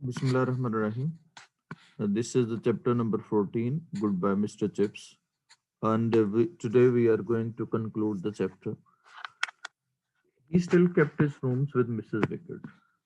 Bismillah ar-Rahman ar-Rahim. This is the chapter number 14, Goodbye Mr. Chips. And today we are going to conclude the chapter. He still kept his rooms with Mrs. Wickett.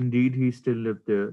Indeed he still lived there.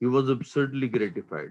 He was absurdly gratified.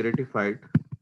gratified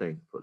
thankful.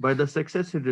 By the success he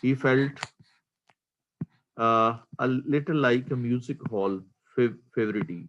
He felt a little like a music hall favorite.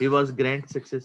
He was grand success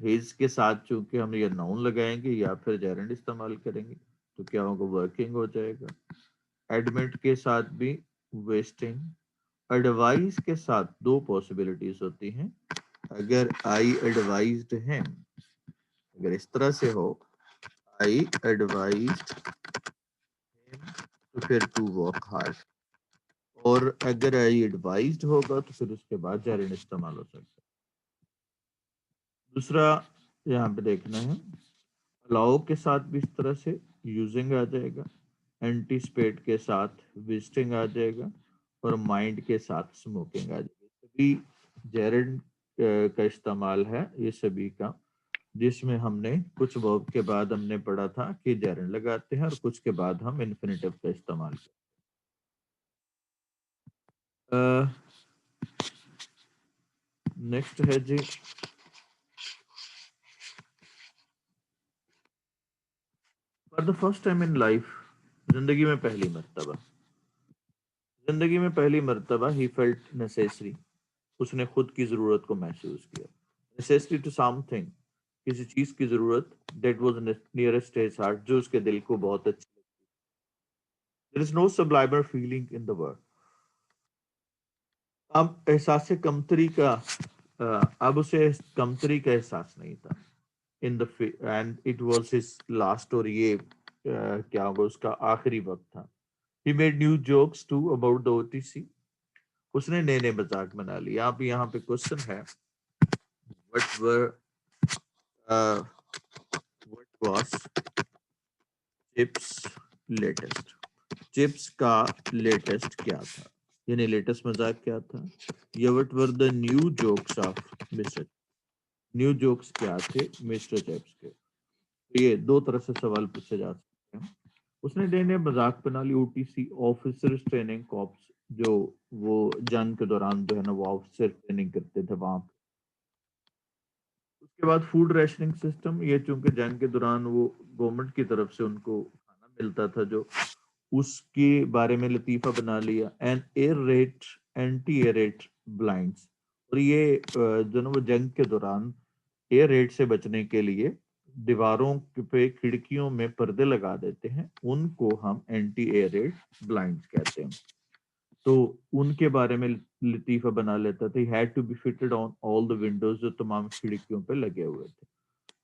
his کے ساتھ چونکہ ہم یا noun لگائیں گے یا پھر جیرنڈ استعمال کریں گے تو کیا ہوگا, ورکنگ ہو جائے گا. ایڈمٹ کے ساتھ بھی ویسٹنگ. ایڈوائز کے ساتھ دو پاسبلٹیز ہوتی ہیں. اگر آئی ایڈوائزڈ ہیں, اگر اس طرح سے ہو آئی ایڈوائزڈ تو پھر ٹو ورک ہارڈ, اور اگر آئی ایڈوائزڈ ہوگا تو پھر اس کے بعد جیرنڈ استعمال ہو سکتا ہے. دوسرا یہاں پہ دیکھنا ہے, الاؤ کے ساتھ بھی اس طرح سے یوزنگ آ جائے گا, اینٹیسپیٹ کے ساتھ وزٹنگ آ جائے گا, اور مائنڈ کے ساتھ اسموکنگ آ جائے گا. سبھی جیرنڈ کا استعمال ہے یہ سبھی کا, جس میں ہم نے کچھ ورب کے بعد ہم نے پڑھا تھا کہ جیرنڈ لگاتے ہیں اور کچھ کے بعد ہم انفینیٹیو کا استعمال کرتے ہیں. نیکسٹ ہے جی, for the first time in life, زندگی میں پہلی مرتبہ, زندگی میں پہلی مرتبہ ہی فیلٹ نیسیسری, اس نے خود کی ضرورت کو محسوس کیا. نیسیسری ٹو سم تھنگ, کسی چیز کی ضرورت, that was nearest his heart, جو اس کے دل کو بہت اچھی. There is no sublimer feeling in the world. اب احساس کمتری کا اب اسے کمتری کا احساس نہیں تھا. In the end it was his last, اور یہ کیا ہوگا اس کا آخری وقت تھا. He made new jokes too about the OTC. اس نے نئے نئے مذاق بنا لیے. اب یہاں پہ کوشچن ہے, what were what was Chips latest, Chips کا لیٹسٹ کیا تھا, یعنی لیٹسٹ مذاق کیا تھا, یا what were the new jokes of Mr, new jokes کیا تھے مسٹر چپس کے. یہ دو طرح سے سوال پوچھے جا سکتے ہیں. اس نے نئے نئے مذاق بنا لی, O T C officers training corps, جو وہ جنگ کے دوران جو ہے نا وہ آفیسر ٹریننگ کرتے تھے وہاں. اس کے بعد فوڈ ریشننگ سسٹم, یہ چونکہ جنگ کے دوران وہ گورنمنٹ کی طرف سے ان کو کھانا ملتا تھا, جو اس کے بارے میں لطیفہ بنا لیا. And air rate, anti air rate blinds, اور یہ جو نا وہ جنگ کے دوران ایئر ریٹ سے بچنے کے لیے دیواروں پہ کھڑکیوں میں پردے لگا دیتے ہیں, ان کو ہم اینٹی ایئر ریٹ بلائنڈس کہتے ہیں. تو ان کے بارے میں لطیفہ بنا لیتا تھا. Had to be fitted on all the windows, جو تمام کھڑکیوں پہ لگے ہوئے تھے.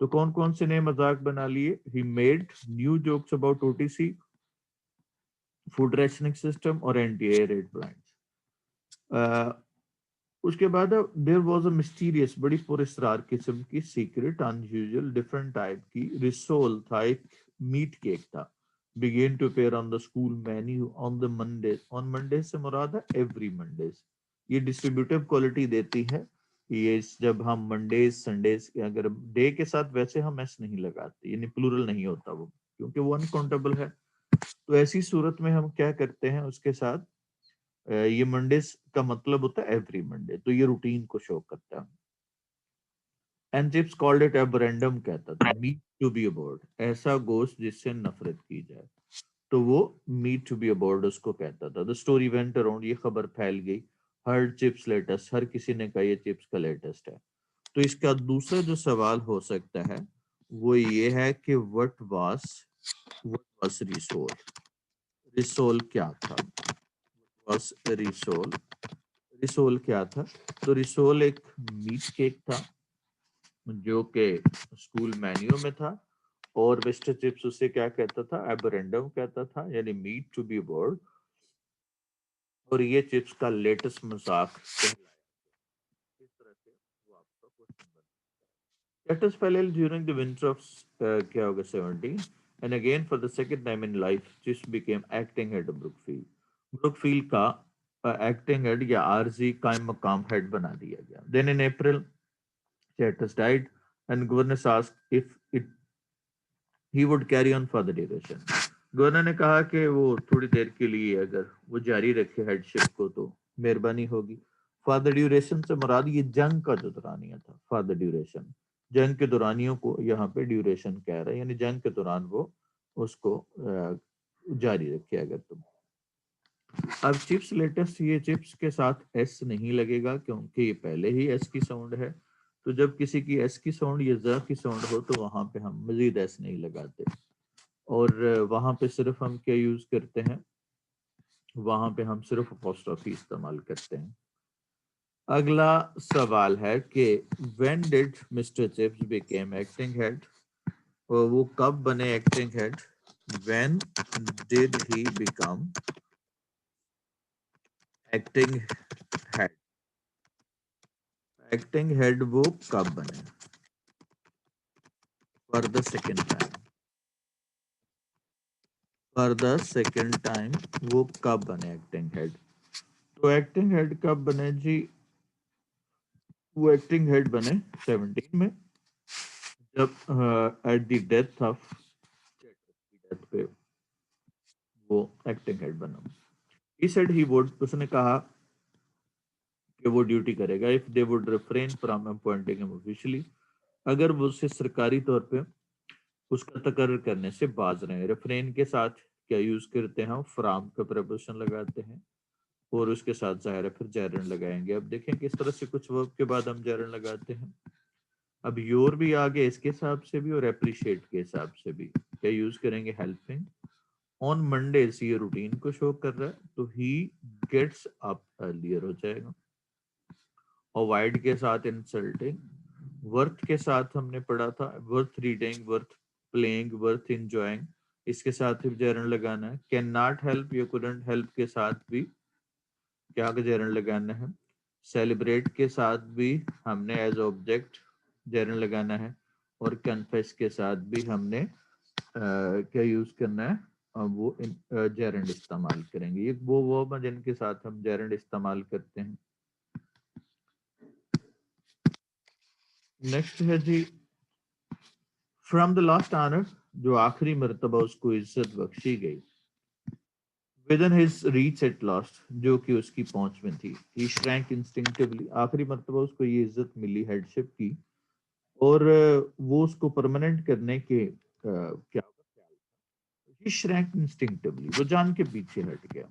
تو کون کون سے نئے مذاق بنا لیے, he made new jokes about O T C, food rationing system, اور اینٹی ایئر ریٹ بلائنڈس. اس کے بعد دیر واز اے مسٹیریس, بڑی پر اسرار قسم کی, سیکرٹ, ان یوزل, ڈفرنٹ ٹائپ کی رسول تھا, ایک میٹ کیک تھا. begin to appear on the school menu on the Mondays. on Mondays سے مراد ہے every Mondays. یہ ڈسٹریبیوٹیو کوالٹی دیتی ہے. یہ جب ہم منڈیز سنڈیز کے اگر ڈے کے ساتھ ویسے ہم ایس نہیں لگاتے, یعنی پلورل نہیں ہوتا وہ, کیونکہ وہ انکاؤنٹیبل ہے. تو ایسی صورت میں ہم کیا کرتے ہیں اس کے ساتھ, یہ منڈیز کا مطلب ہوتا ہے ایوری منڈے, تو یہ روٹین کو شو کرتا ہے. اینڈ چپس کالڈ اٹ ایبرینڈم, کہتا تھا میٹ ٹو بی ابورڈ, ایسا گوشت جس سے نفرت کی جائے, تو وہ میٹ ٹو بی ابورڈ اس کو کہتا تھا. دا اسٹوری وینٹ اراؤنڈ, یہ خبر پھیل گئی, ہر چپس لیٹسٹ, ہر کسی نے کہا یہ چپس کا لیٹسٹ ہے. تو اس کا دوسرا جو سوال ہو سکتا ہے وہ یہ ہے کہ وٹ واز ریسول, ریسول کیا تھا, واز ریسول, ریسول کیا تھا. تو ریسول ایک میٹ کیک تھا جو کہ اسکول مینیو میں تھا, اور مسٹر چپس اسے کیا کہتا تھا, ایبرینڈم کہتا تھا, یعنی میٹ ٹو بی بورڈ, اور یہ چپس کا لیٹسٹ مذاق کہلایا. اس طرح سے وہ آپ کا کوشچن بن. Latest fell during the winter of کیا ہوگا 70, and again for the second time in life Chips became acting head of Brookfield. Brookfield کا ایکٹنگ ہیڈ یا عارضی قائم مقام ہیڈ بنا دیا گیا. Then in April Chatters died, and governors asked if he would carry on for the duration. Governor نے کہا کہ وہ تھوڑی دیر کے لیے اگر وہ جاری رکھے ہیڈ شپ کو تو مہربانی ہوگی. فار دا ڈیوریشن سے مراد یہ جنگ کا جو دورانیہ تھا, فار دا ڈیوریشن, جنگ کے دورانیوں کو یہاں پہ ڈیوریشن کہہ رہے ہیں, یعنی جنگ کے دوران وہ اس کو جاری رکھے اگر تم. اب چپس لیٹسٹ, یہ چپس کے ساتھ ایس نہیں لگے گا کیونکہ یہ پہلے ہی ایس کی ساؤنڈ ہے, تو جب کسی کی ایس کی ساؤنڈ یا ز کی ساؤنڈ ہو تو وہاں پہ ہم مزید ایس نہیں لگاتے، اور وہاں پہ صرف ہم کیا یوز کرتے ہیں، وہاں پہ ہم صرف اپوسٹرافی استعمال کرتے ہیں۔ اگلا سوال ہے کہ when did Mr. Chips became acting head؟ وہ کب بنے acting head? when did he become acting head؟ Acting head وہ کب بنے؟ for the second time، for the second time وہ کب بنے ایکٹنگ ہیڈ؟ تو ایکٹنگ ہیڈ کب بنے جی؟ وہ ایکٹنگ ہیڈ بنے 17 میں، جب at the death of death پہ وہ ایکٹنگ ہیڈ بنا۔ He said he would، اس نے کہا کہ وہ ڈیوٹی کرے گا if they would refrain from appointing him officially، اگر وہ اسے سرکاری طور پہ اس کا تقرر کرنے سے باز رہے۔ ریفرین کے ساتھ کیا یوز کرتے ہیں؟ فرام کا پریپوزیشن لگاتے ہیں اور اس کے ساتھ ظاہر ہے پھر جیرن لگائیں گے۔ اب دیکھیں کس طرح سے کچھ ورب کے بعد ہم جیرن لگاتے ہیں۔ اب یور بھی آگے اس کے حساب سے بھی اور اپریشیٹ کے حساب سے بھی کیا یوز کریں گے؟ ہیلپنگ۔ آن منڈیز یہ روٹین کو شو کر رہا ہے تو ہی گیٹس اپ ارلیئر ہو جائے گا۔ اوائڈ کے ساتھ انسلٹنگ، ورتھ کے ساتھ ہم نے پڑھا تھا worth reading, worth playing, worth enjoying, اس کے ساتھ جیرن لگانا ہے۔ کین ناٹ ہیلپ یا couldn't ہیلپ کے ساتھ بھی کیا جیرن لگانا ہے۔ سیلیبریٹ کے ساتھ بھی ہم نے ایز آبجیکٹ جیرن لگانا ہے، اور کنفیس کے ساتھ بھی ہم نے کیا یوز کرنا ہے؟ وہ جیرنڈ استعمال کریں گے۔ یہ وہ ورب ہیں جن کے ساتھ ہم جیرنڈ استعمال کرتے ہیں۔ نیکسٹ ہے جی فرام دا لاسٹ آنر، جو آخری مرتبہ اس کو عزت بخشی گئی۔ within his reach at last، جو کہ اس کی پہنچ میں تھی۔ he shrank instinctively، آخری مرتبہ اس کو یہ عزت ملی ہیڈ شپ کی، اور وہ اس کو پرماننٹ کرنے کے کیا he shrank instinctively، وہ جان کے پیچھے ہٹ گیا۔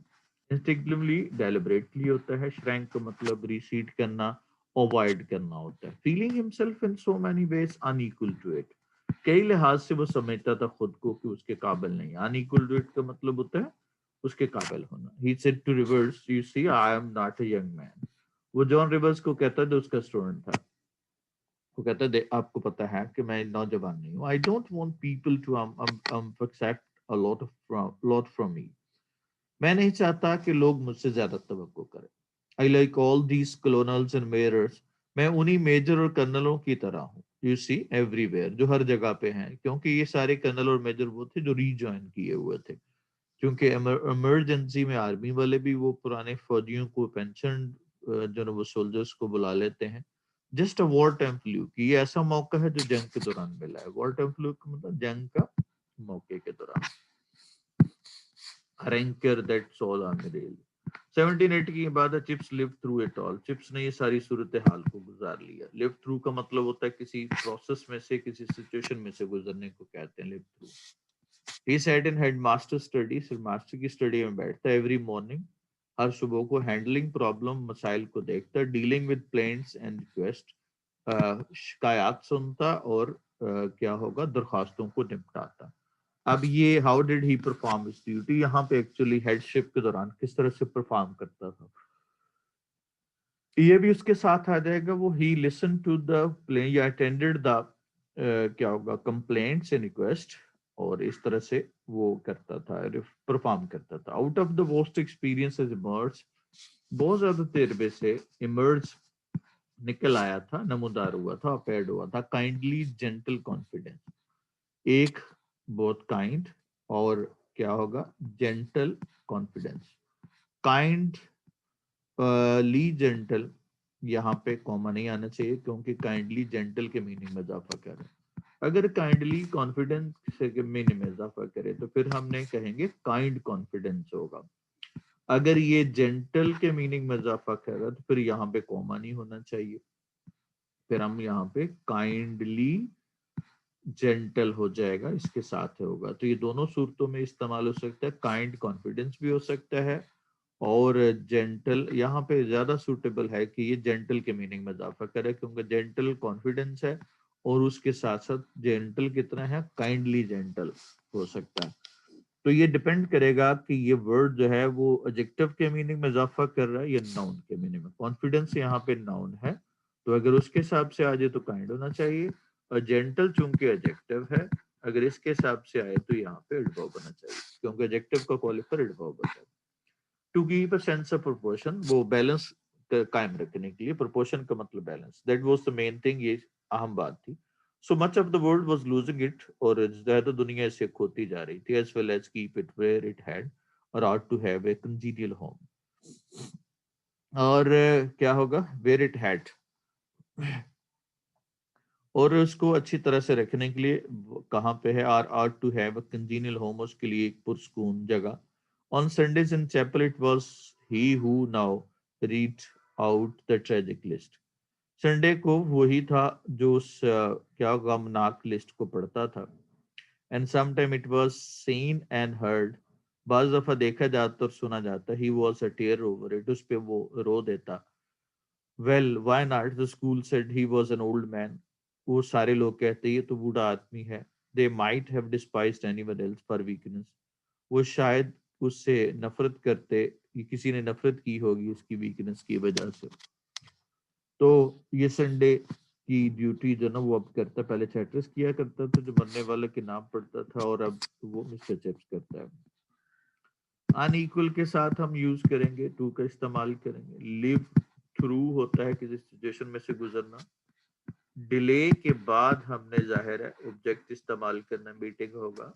instinctively deliberately ہوتا ہے، shrank کا مطلب ریسیڈ کرنا، اوائڈ کرنا ہوتا ہے۔ feeling himself in so many ways unequal to it، کئی لحاظ سے وہ سمجھتا تھا خود کو کہ اس کے قابل نہیں۔ unequal to it کا مطلب ہوتا ہے اس کے قابل ہونا۔ he said to Rivers، you see I am not a young man، وہ جان ریورز کو کہتا ہے جو اس کا اسٹوڈنٹ تھا، وہ کہتا ہے آپ کو پتا ہے کہ میں نوجوان نہیں ہوں۔ I don't want people to accept a lot from me، میں نہیں چاہتا کہ لوگ مجھ سے زیادہ توقع کریں۔ I like all these colonels and majors، میں انہی میجر اور کرنلوں کی طرح ہوں۔ You see everywhere، جو ہر جگہ پہ ہیں، کیونکہ یہ سارے کرنل اور میجر وہ تھے جو ری جوائن کیے ہوئے تھے، کیونکہ ایمرجنسی میں آرمی والے بھی وہ پرانے فوجیوں کو پینشن جو وہ سولجرز کو بلا لیتے ہیں۔ Just a war time flu, کہ یہ ایسا موقع ہے جو جنگ کے دوران ملا ہے۔ وار ٹائم فلو کا مطلب جنگ کا موقع کے دوران۔ Ranker that soul on real 1780 کی بعد Chips live through it all, Chips نے یہ ساری صورتحال کو گزار لیا۔ لیو تھرو کا مطلب ہوتا ہے کسی پروسیس میں سے، کسی سچویشن میں سے گزرنے کو کہتے ہیں live through. He sat in head master study، صرف ماسٹر کی اسٹڈی میں بیٹھتا ہے۔ ایوری مارننگ، ہر صبح کو، ہینڈلنگ پرابلم، مسائل کو دیکھتا، dealing with planets and request, شکایات سنتا اور کیا ہوگا درخواستوں کو نپٹاتا۔ اب یہ how did he perform his duty, یہاں پہ ایکچولی ہیڈ شپ کے دوران کس طرح سے پرفارم کرتا تھا، یہ بھی اس کے ساتھ آ جائے گا۔ وہ ہی لسن ٹو دا پلین یا اٹینڈڈ دا کیا ہوگا کمپلینٹس اینڈ ریکویسٹ، اور اس طرح سے وہ کرتا تھا، پرفارم کرتا تھا۔ Out of the vast experience emerge, بہت زیادہ تجربے سے ایمرج نکل آیا تھا، نمودار ہوا تھا، اپیئرڈ ہوا تھا کائنڈلی جینٹل کانفیڈنس، ایک بہت کائنڈ اور کیا ہوگا جینٹل کانفیڈنس۔ کائنڈ لی جینٹل، یہاں پہ کوما نہیں آنا چاہیے کیونکہ کائنڈلی جینٹل کے میننگ میں اضافہ کر رہے ہیں۔ اگر کائنڈلی کانفیڈنس کے میننگ میں اضافہ کرے تو پھر ہم نے کہیں گے کائنڈ کانفیڈنس ہوگا۔ اگر یہ جینٹل کے میننگ میں اضافہ کر رہا ہے تو پھر یہاں پہ کوما نہیں ہونا چاہیے، پھر ہم یہاں پہ کائنڈلی جینٹل ہو جائے گا، اس کے ساتھ ہوگا۔ تو یہ دونوں صورتوں میں استعمال ہو سکتا ہے، کائنڈ کانفیڈنس بھی ہو سکتا ہے اور جینٹل یہاں پہ زیادہ سوٹیبل ہے کہ یہ جینٹل کے میننگ میں اضافہ کرے کیونکہ جینٹل کانفیڈنس ہے اور اس کے ساتھ ساتھ جینٹل کتنا ہے کائنڈلی جینٹل ہو سکتا ہے. تو یہ ڈپینڈ کرے گا کہ یہ ورڈ جو ہے وہ ایڈجیکٹو کے میننگ میں اضافہ کر رہا ہے یا ناؤن کے میننگ میں. کانفیڈنس یہاں پہ ناؤن ہے تو اگر اس کے حساب سے آ جائے تو کائنڈ ہونا چاہیے اور جینٹل چونکہ ایڈجیکٹو ہے اگر اس کے حساب سے آئے تو یہاں پہ ایڈورب ہونا چاہیے کیونکہ ایڈجیکٹو کا کوالیفائر ایڈورب ہوتا ہے. To give a sense of proportion وہ بیلنس قائم رکھنے کے لیے پروپورشن کا مطلب balance that was the main thing یہ اہم بات تھی. So much of the world was losing it اور زیادہ دنیا اسے کھوتی جا رہی تھی as well as keep it where it had اور ought to have a congenial home. اور کیا ہوگا where it had اور اس کو اچھی طرح سے رکھنے کے لیے کہاں پہ ہے اور ought to have a congenial home اس کے لیے ایک پرسکون جگہ. On Sundays in chapel it was he who now read out the tragic list. Sunday کو وہی تھا جو اس کیا غمناک لسٹ کو پڑھتا تھا. And sometime it was seen and heard. بعض دفعہ دیکھا جاتا اور سنا جاتا. He was a tear over it. اس پہ وہ رو دیتا. Well, why not? The school said he was an old man. وہ سارے لوگ کہتے یہ تو بوڑھا آدمی ہے. They might have despised anyone else for weakness. وہ شاید اس سے نفرت کرتے کسی نے نفرت کی ہوگی اس کی ویکنس کی وجہ سے. تو یہ سنڈے کی ڈیوٹی جو نا وہ اب کرتا ہے. پہلے چیٹرس کیا کرتا تھا جو مرنے والے کے نام پڑھتا تھا اور اب وہ مسٹر چپس کرتا ہے. ان ایکول کے ساتھ ہم یوز کریں گے ٹو کا استعمال کریں گے. لیو تھرو ہوتا ہے کسی سچویشن میں سے گزرنا. ڈیلے کے بعد ہم نے ظاہر ہے آبجیکٹ استعمال کرنا میٹنگ ہوگا.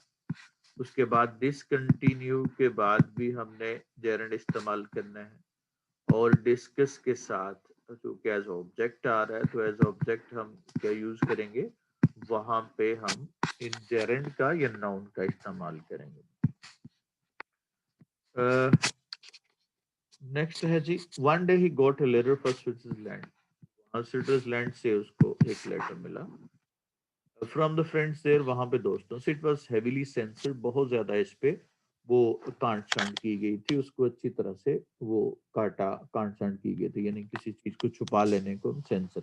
اس کے بعد ڈسکنٹینیو کے بعد بھی ہم نے جیرنڈ استعمال کرنا ہے. اور ڈسکس کے ساتھ چونکہ ایز آبجیکٹ آ رہا ہے تو ایز آبجیکٹ ہم کیا یوز کریں گے وہاں پہ ہم جیرنڈ کا یا ناؤن کا استعمال کریں گے. نیکسٹ ہے جی one day he got a letter for Switzerland. Switzerland سے اس کو ایک لیٹر ملا فرام دا فرینڈس دیر وہاں پہ دوستوں سے. اٹ واز ہیویلی سینسرڈ بہت زیادہ اس پہ وہ کانٹ چھانٹ کی گئی تھی. اس کو اچھی طرح سے وہ کاٹا کانٹ چھانٹ کی گئی تھی یعنی کسی چیز کو چھپا لینے کو سینسر.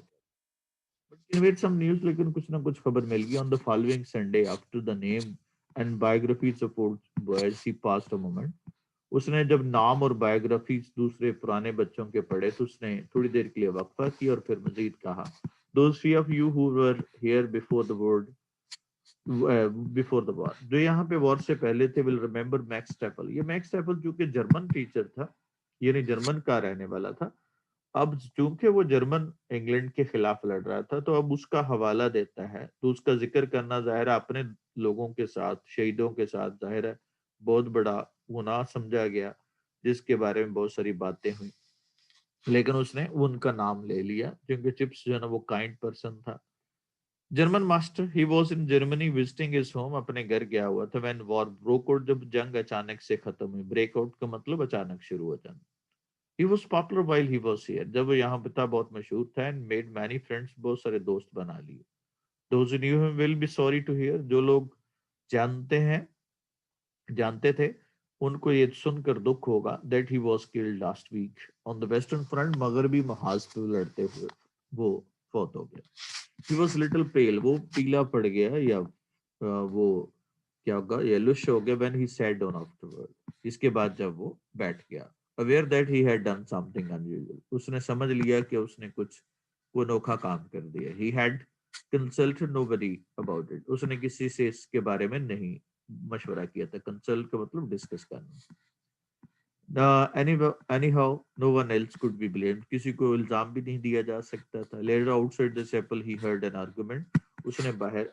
بٹ سم نیوز لیکن کچھ نہ کچھ خبر مل گئی. On the following Sunday after the name and biographies of old boys he passed a moment. اس نے جب نام اور بایوگرافیز دوسرے پرانے بچوں کے پڑھے تو اس نے تھوڑی دیر کے لیے وقفہ کی اور پھر مزید کہا. Those few of you who were here before the war جو یہاں پہ وار سے پہلے تھے will remember Max Staffel. یہ میکس اسٹیفل جو کہ جرمن ٹیچر تھا یعنی جرمن کا رہنے والا تھا. اب چونکہ وہ جرمن انگلینڈ کے خلاف لڑ رہا تھا تو اب اس کا حوالہ دیتا ہے تو اس کا ذکر کرنا ظاہر ہے اپنے لوگوں کے ساتھ شہیدوں کے ساتھ ظاہر ہے بہت بڑا گناہ سمجھا گیا جس کے بارے میں بہت ساری باتیں ہوئی. لیکن اس نے ان کا نام لے لیا کیونکہ چپس جو ہے نا وہ کائنڈ پرسن تھا. German master he was in Germany visiting his home. اپنے گھر گیا ہوا تھا. وین وار بروک آؤٹ جب جنگ اچانک سے ختم ہوئی. بریک آؤٹ کا مطلب اچانک شروع ہو جانا. He was popular while he was here. جب وہ یہاں پہ تھا بہت مشہور تھا and made many friends. بہت سارے دوست بنا لیے. Those who knew him will be sorry to hear. جو لوگ جانتے تھے ان کو یہ سن کر دکھ ہوگا that he was killed last week on the western front. مغربی محاذ پہ لڑتے ہوئے وہ فوت ہو گیا. He was little pale. وہ پیلا پڑ گیا یا وہ کیا ہوگا yellowish ہو گیا when he sat down afterward. اس کے بعد جب وہ بیٹھ گیا. Aware that he had done something unusual. اس نے سمجھ لیا کہ اس نے کچھ وہ انوکھا کام کر دیا. He had consulted nobody about it. اس نے کسی سے اس کے بارے میں نہیں مشورہ کیا تھا. کنسلٹ کا مطلب ڈسکس کرنا. Anyhow, no one else could be blamed. کسی کو الزام بھی نہیں دیا جا سکتا تھا. Later outside the chapel he heard an argument. اس نے باہر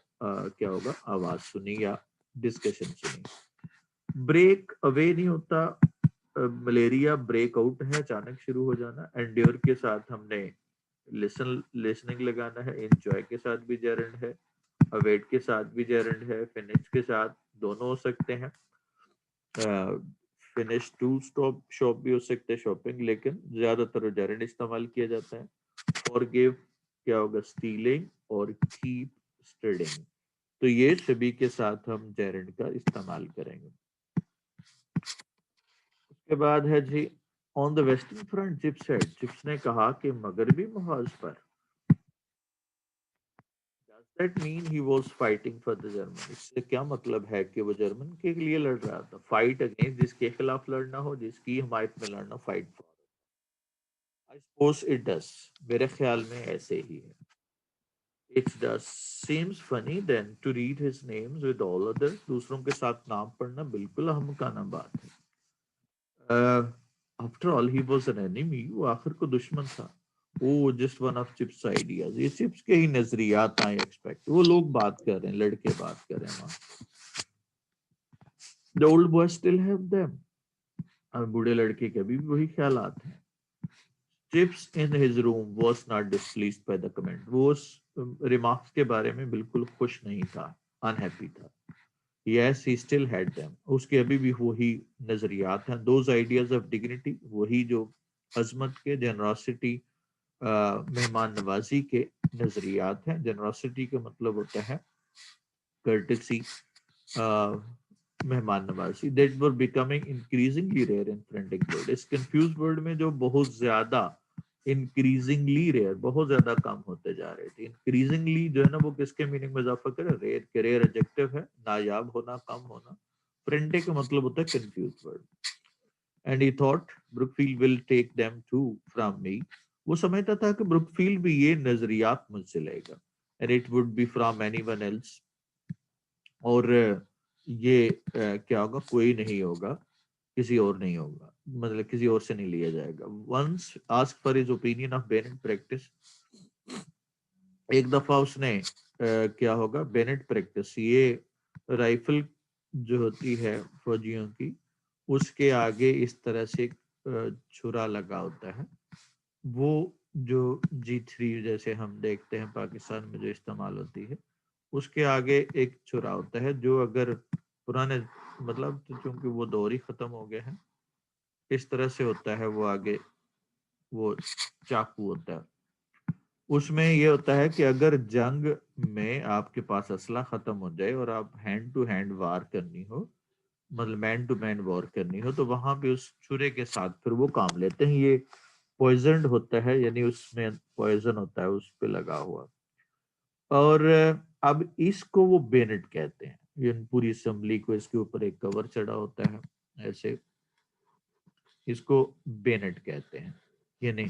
کیا ہوگا آواز سنی یا ڈسکشن سنی. بریک اوے نہیں ہوتا ملیریا بریک آؤٹ ہے اچانک شروع ہو جانا. انڈیور کے ساتھ ہم نے لسننگ لگانا ہے. انجوائے کے ساتھ بھی جیرنڈ ہے. اویٹ کے ساتھ بھی جیرنڈ ہے. فنش کے ساتھ دونوں ہو سکتے ہیں. فنش ٹو اسٹاپ شاپ بھی ہو سکتے شاپنگ لیکن زیادہ تر جیرنڈ استعمال کیا جاتا ہے. فارگیو کیا ہوگا اسٹیلنگ اور کیپ اسٹڈنگ. تو یہ سبھی کے ساتھ ہم جیرنڈ کا استعمال کریں گے. اس کے بعد ہے جی On the western front, Chips said, Chips نے کہا کہ مغربی محاذ پر. Does that mean he was fighting for the German? اس سے کیا مطلب ہے کہ وہ جرمن کے لیے لڑ رہا تھا؟ فائٹ اگینسٹ، جس کے خلاف لڑنا ہو، جس کی حمایت میں لڑنا، fight for. I suppose it does. میرے خیال میں ایسے ہی ہے. It does. Seems funny then to read his names with all others. دوسروں کے ساتھ نام پڑھنا بالکل احمقانہ بات ہے. After all, he was an enemy. وہ آخر کو دشمن تھا. Oh, just one of Chip's ideas. یہ چپس کے ہی نظریات آئے ایکسپیکٹ. وہ لوگ بات کر رہے ہیں، لڑکے بات کر رہے ہیں وہاں. The old boys still have them. اب بوڑھے لڑکے کے بھی وہی خیالات ہیں. Chips in his room was not displeased by the comment. وہ اس ریمارکس کے بارے میں بالکل خوش نہیں تھا، unhappy تھا. Yes, he still had them. اس کے ابھی بھی وہی نظریات ہیں. Those ideas of dignity, وہی جو عظمت کے، جنراسٹی، مہمان نوازی کے نظریات ہیں. جنراسٹی کا مطلب ہوتا ہے courtesy, مہمان نوازی. That were becoming increasingly rare in printing world. Us confused world میں جو بہت زیادہ increasingly rare، بہت زیادہ کم ہوتے جا رہے تھے. increasingly جو ہے نا وہ کس کے میننگ میں اضافہ کرے؟ ریئر کے. ریئر ایڈجیکٹو ہے، نایاب ہونا، کم ہونا. printing کا مطلب ہوتا ہے confused world. And he thought Brookfield will take them too from me. وہ سمجھتا تھا کہ بروکفیلڈ بھی یہ نظریات مجھ سے لے گا. And it would be from anyone else. اور یہ کیا ہوگا؟ کوئی نہیں ہوگا، کسی اور نہیں ہوگا، مطلب کسی اور سے نہیں لیا جائے گا. Once asked for his opinion of Bennett practice. ایک دفعہ اس نے کیا ہوگا؟ بینٹ پریکٹس، یہ رائفل جو ہوتی ہے فوجیوں کی، اس کے آگے اس طرح سے چھرا لگا ہوتا ہے. وہ جو G3 جیسے ہم دیکھتے ہیں پاکستان میں جو استعمال ہوتی ہے، اس کے آگے ایک چھرا ہوتا ہے جو اگر پرانے مطلب چونکہ وہ دور ہی ختم ہو گئے ہیں، اس طرح سے ہوتا ہے. وہ آگے وہ چاقو ہوتا ہے. اس میں یہ ہوتا ہے کہ اگر جنگ میں آپ کے پاس اسلحہ ختم ہو جائے اور آپ ہینڈ ٹو ہینڈ وار کرنی ہو، مطلب مین ٹو مین وار کرنی ہو، تو وہاں پہ اس چھرے کے ساتھ پھر وہ کام لیتے ہیں. یہ پوائزنڈ ہوتا ہے، یعنی اس میں پوائزن ہوتا ہے اس پہ لگا ہوا. اور اب اس کو وہ بینٹ کہتے ہیں. یہ پوری اسمبلی کو اس کے اوپر ایک کور چڑھا ہوتا ہے ایسے، اس کو بینٹ کہتے ہیں. یعنی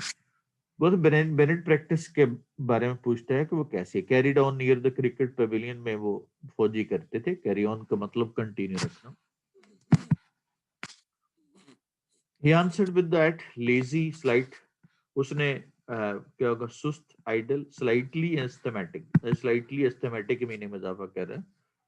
وہ بینٹ پریکٹس کے بارے میں پوچھتا ہے کہ وہ کیسے carried on near the cricket pavilion میں وہ فوجی کرتے تھے. کیری آن کا مطلب کنٹینیو رکھنا. He answered with that lazy slight. اس نے کیا ہوگا؟ سست، Idol, slightly asthmatic. Slightly asthmatic کے معنی میں اضافہ کر رہے ہیں.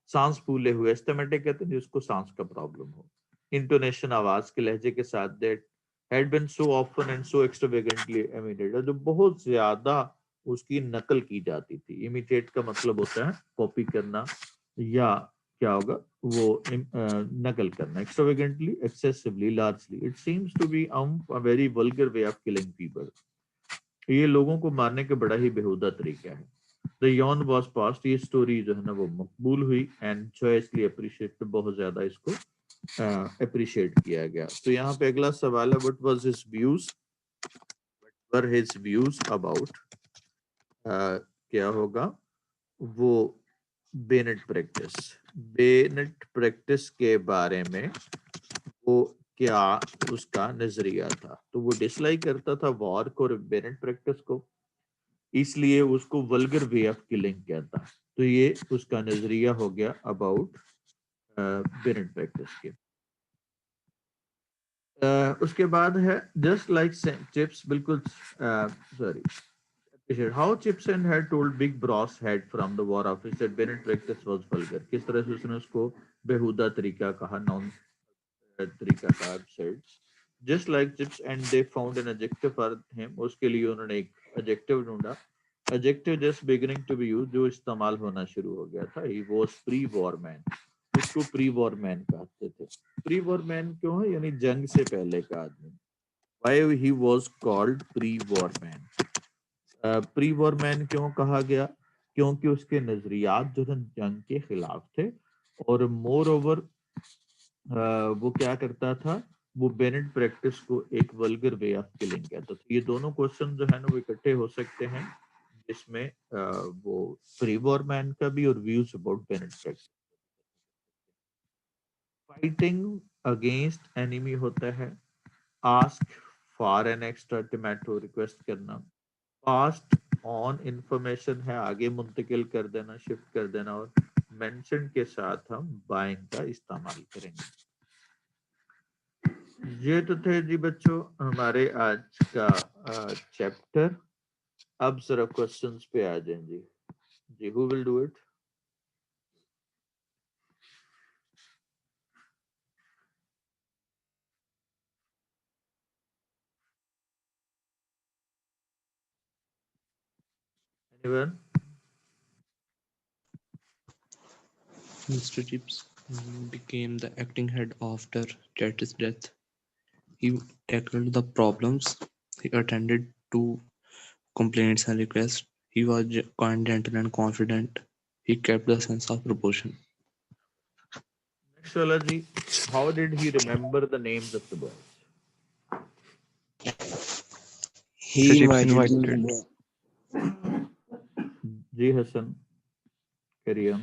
سانس پھولے ہوئے. ایستھمیٹک کہتے ہیں جس کو سانس کا پرابلم ہو. انٹونیشن، آواز کے لہجے کے ساتھ. That had been so often and so extravagantly imitated. جو بہت زیادہ اس کی نقل کی جاتی تھی. امیٹیٹ کا مطلب ہوتا ہے کاپی کرنا یا کیا ہوگا؟ وہ نقل کرنا. Extravagantly, excessively, largely. It seems to be a very vulgar way of killing people. یہ لوگوں کو مارنے کا بڑا ہی بےہودہ طریقہ ہے. The yawn was passed. یہ سٹوری جو ہے نا وہ مقبول ہوئی. And joyously appreciated. بہت زیادہ اس کو اپریشیٹ کیا گیا. تو یہاں پہ اگلا سوال ہے what was his views? What were his views about کیا ہوگا؟ وہ بینٹ پریکٹس. بینٹ پریکٹس کے بارے میں وہ کیا اس کا نظریہ تھا؟ تو وہ ڈس لائک کرتا تھا وار کو اور بینٹ پریکٹس کو، اس لیے اس کو ولگر وے آف کلنگ کہتا. تو یہ اس کا نظریہ ہو گیا اباؤٹ بینٹ پریکٹس کے. اس کے بعد ہے جسٹ لائک چپس، بالکل sorry how Chipson had told Big Boss head from the war office that Bennett practice was vulgar. کس طرح سے اس نے اس کو بےہودہ طریقہ کہا، نون طریقہ کہا. Just like Chips, and they found an adjective for him. اس کے لیے انہوں نے ایک adjective ڈھونڈا. Adjective just beginning to be used، جو استعمال ہونا شروع ہو گیا تھا. He was pre-war man. اس کو pre-war man کہتے تھے. pre-war man کیوں ہے؟ یعنی جنگ سے پہلے کا آدمی. Why he was called pre-war man؟ پری وار مین کیوں کہا گیا؟ کیونکہ اس کے نظریات جو تھے جنگ کے خلاف تھے، اور مور اوور وہ کیا کرتا تھا؟ وہ بینٹ پریکٹس کو ایک ولگر وے آف کلنگ کہتا تھا. یہ دونوں کوشچن جو ہے نا وہ اکٹھے ہو سکتے ہیں جس میں وہ پری وار مین کا بھی اور views about bayonet practice. Fighting against enemy ہوتا ہے. Ask for an extra tomato request کرنا. پاسٹ آن انفارمیشن ہے آگے منتقل کر دینا شفٹ کر دینا. اور مینشن کے ساتھ ہم بائنگ کا استعمال کریں گے. یہ تو تھے جی بچوں ہمارے آج کا چیپٹر. اب ذرا کوشچنس پہ آ جائیں جی. جی who will do it? Anyone? Mr. Chips became the acting head after Chatter's death. He tackled the problems. He attended to complaints and requests. He was kind, gentle, and confident. He kept the sense of proportion. Next wala ji, how did he remember the names of the boys? Mr. He Chips invited invited Ji Hassan, carry on.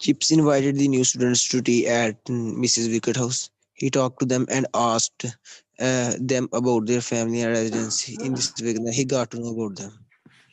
Chips invited the new students to tea at Mrs. Wickett house. He talked to them and asked them about their family and residence. In this way, he got to know about them.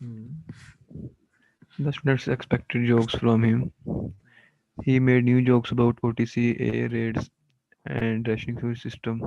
Hmm. The students expected jokes from him. He made new jokes about OTC raids and rationing food system. He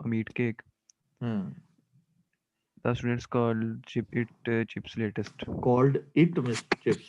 a meat cake. Hmm. The students called it Chips latest. Called it Miss Chips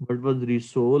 What was risol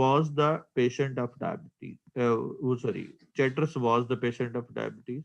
was the patient of diabetes. Sorry, Chatter's was the patient of diabetes.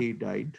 he died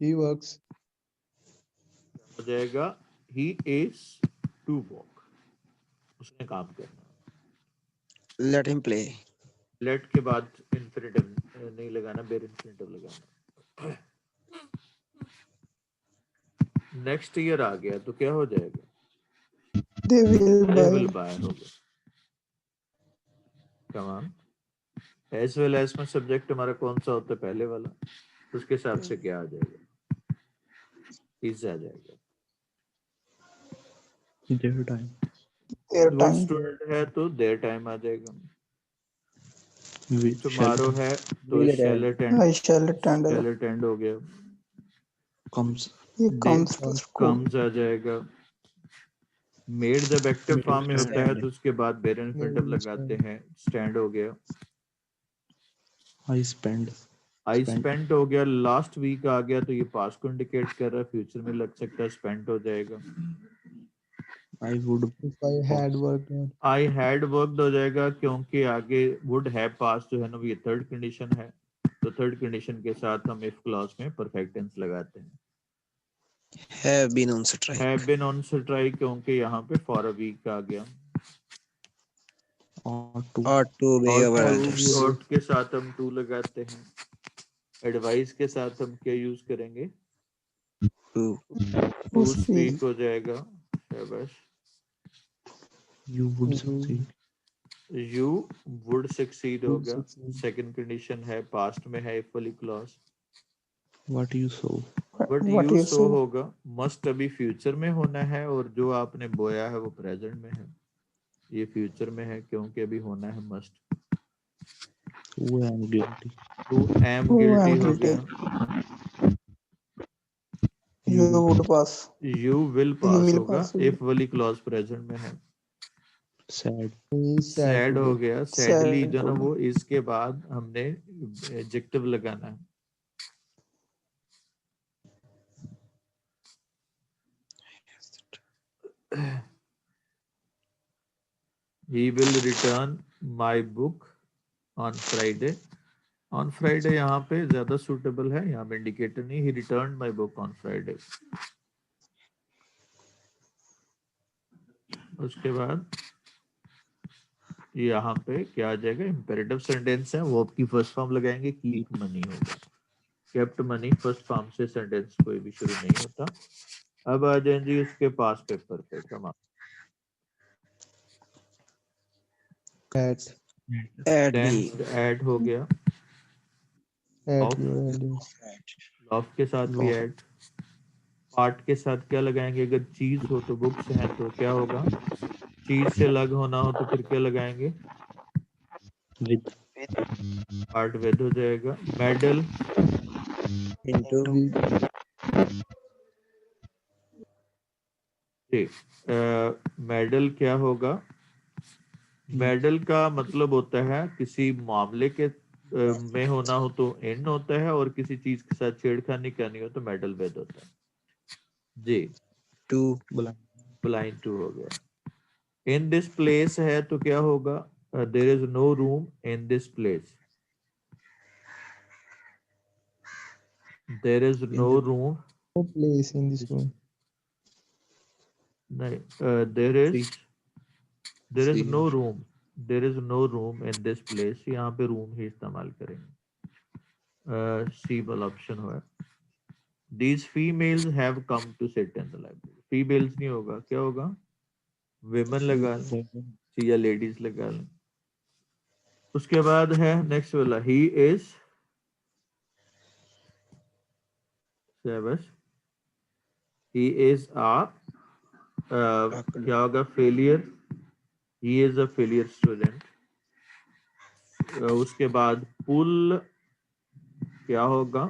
He works جائے گا he is to walk. اس نے کام کرنا. Let him play. Late کے بعد infinitive نہیں لگانا, بیر infinitive لگانا. Next year آ گیا تو کیا ہو جائے گا؟ They will They will buy. buy ہوگا. تمام. ایز ویل ایز میں سبجیکٹ ہمارا کون سا ہوتا ہے؟ پہلے والا. اس کے حساب سے کیا آ جائے گا؟ از آ جائے گا. their time. Their وہ time. اسٹوڈنٹ ہے تو دیر ٹائم آ جائے گا. We ٹمارو shall ہے تو Will shall attend. Attend. I shall attend. Shall attend ہو گیا. comes. He They comes to school. Comes آ جائے گا. میڈ جب ایکٹیو Made فارم میں ہوتا ہے stand. تو اس کے بعد بیر انفینیٹو لگاتے ہیں. اسٹینڈ ہو گیا. I spend. I Spent. Spent ہو گیا. لاسٹ ویک آ گیا تو یہ پاسٹ کو انڈیکیٹ کر رہا ہے, فیوچر میں لگ سکتا ہے اسپینٹ ہو جائے گا. I would. If I had worked on. I had worked ہو جائے گا کیونکہ آگے وڈ ہیو پاس جو ہے نا وہ یہ تھرڈ کنڈیشن ہے, تو تھرڈ کنڈیشن کے ساتھ ہم اف کلاس میں پرفیکٹ ٹینس لگاتے ہیں. Have been on strike. Have been on strike کیونکہ یہاں پہ فار اے ویک آ گیا. Ought to. Ought to obey our elders. آٹ کے ساتھ ہم ٹو لگاتے ہیں. ایڈوائز کے ساتھ ہم کیا یوز کریں گے؟ To ٹو اسپیک ہو جائے گا. شاباش. You would succeed. You would succeed ہوگا. سیکنڈ کنڈیشن ہے, پاسٹ میں ہے اف والی class. What you sow. But What you you so saw. ہوگا. مسٹ ابھی فیوچر میں ہونا ہے, اور جو آپ نے بویا ہے وہ پریزنٹ میں ہے. یہ فیوچر میں ہے کیونکہ ابھی ہونا ہے must. Who am guilty. To am Oh, guilty I'm ہو guilty. گیا. You would pass. You will You pass will ہوگا pass. اف والی کلاس پریزنٹ میں ہے. Sad. سیڈ ہو گیا. سیڈلی Sad جو نا to وہ اس کے بعد ہم نے ایڈجیکٹو لگانا ہے. He will return my book on Friday. On Friday یہاں پہ زیادہ سوٹیبل ہے, یہاں پہ انڈیکیٹر نہیں. He returned my book on Friday. اس کے بعد یہاں پہ کیا آ جائے گا؟ امپیریٹو سینٹینس ہے, وہ آپ کی فرسٹ فارم لگائیں گے. کیپ منی ہوگا. کیپٹ منی فرسٹ فارم سے سینٹینس کوئی بھی شروع نہیں ہوتا. اب آ جائیں جی اس کے پاس پیپر پہ. Comma At. add then me. Add ہو گیا. At Of. your elders. Laugh کے ساتھ بھی Laugh. ایڈ. پارٹ کے ساتھ کیا لگائیں گے؟ اگر چیز ہو تو بکس ہیں تو کیا ہوگا؟ چیز سے الگ ہونا ہو تو پھر کیا لگائیں گے؟ With. پارٹ ود ہو جائے گا. میڈل. Into. میڈل کیا ہوگا؟ میڈل کا مطلب ہوتا ہے کسی معاملے کے میں ہونا ہو تو ان ہوتا ہے, اور کسی چیز کے ساتھ چھیڑ خانی کرنی ہو تو میڈل ود ہوتا ہے. جی. To. بلائنڈ ٹو ہو گیا. ان دس پلیس ہے تو کیا ہوگا؟ There is no room in this place. There is no room. No place in this room. نہیں, دیر از See. Know room. There is no room in this place. یہاں پہ روم ہی استعمال کریں گے. سی والا آپشن ہوا. These families have come to sit in the library. Females نہیں ہوگا, کیا ہوگا؟ ویمن لگا لیں یا لیڈیز لگا لیں. اس کے بعد ہے نیکسٹ والا. ہی از ہی از کیا ہوگا؟ Failure. He is a failure student. اس کے بعد پل کیا ہوگا؟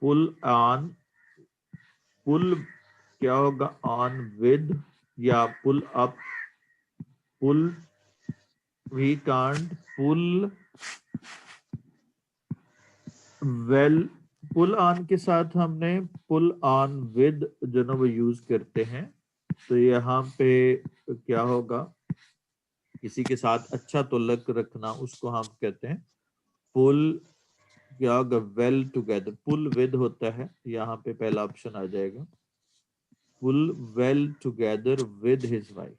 پل آن. پل کیا ہوگا؟ آن ود یا پل اپ. پل وی کانٹ پل ویل. پل آن کے ساتھ ہم نے پل آن ود جو نا وہ یوز کرتے ہیں. تو یہاں پہ کیا ہوگا؟ کسی کے ساتھ اچھا تعلق رکھنا, اس کو ہم کہتے ہیں پل کیا ہوگا؟ Well together. پل ود ہوتا ہے, یہاں پہ پہلا آپشن آ جائے گا. full well together with his wife.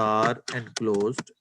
are enclosed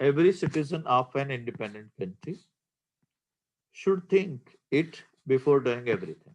Every citizen of an independent country should think it before doing everything.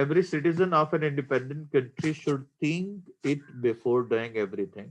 every citizen of an independent country should think it before doing everything.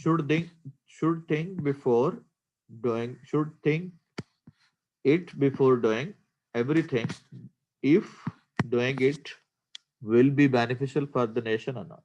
should think it before doing everything if doing it will be beneficial for the nation or not.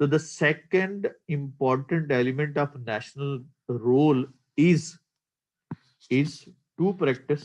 So the second important element of national role is to practice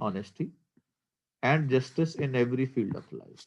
honesty and justice in every field of life.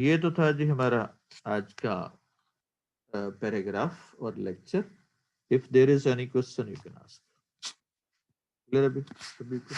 یہ تو تھا جی ہمارا آج کا paragraph اور lecture. If there is any question you can ask. Clear ابھی کو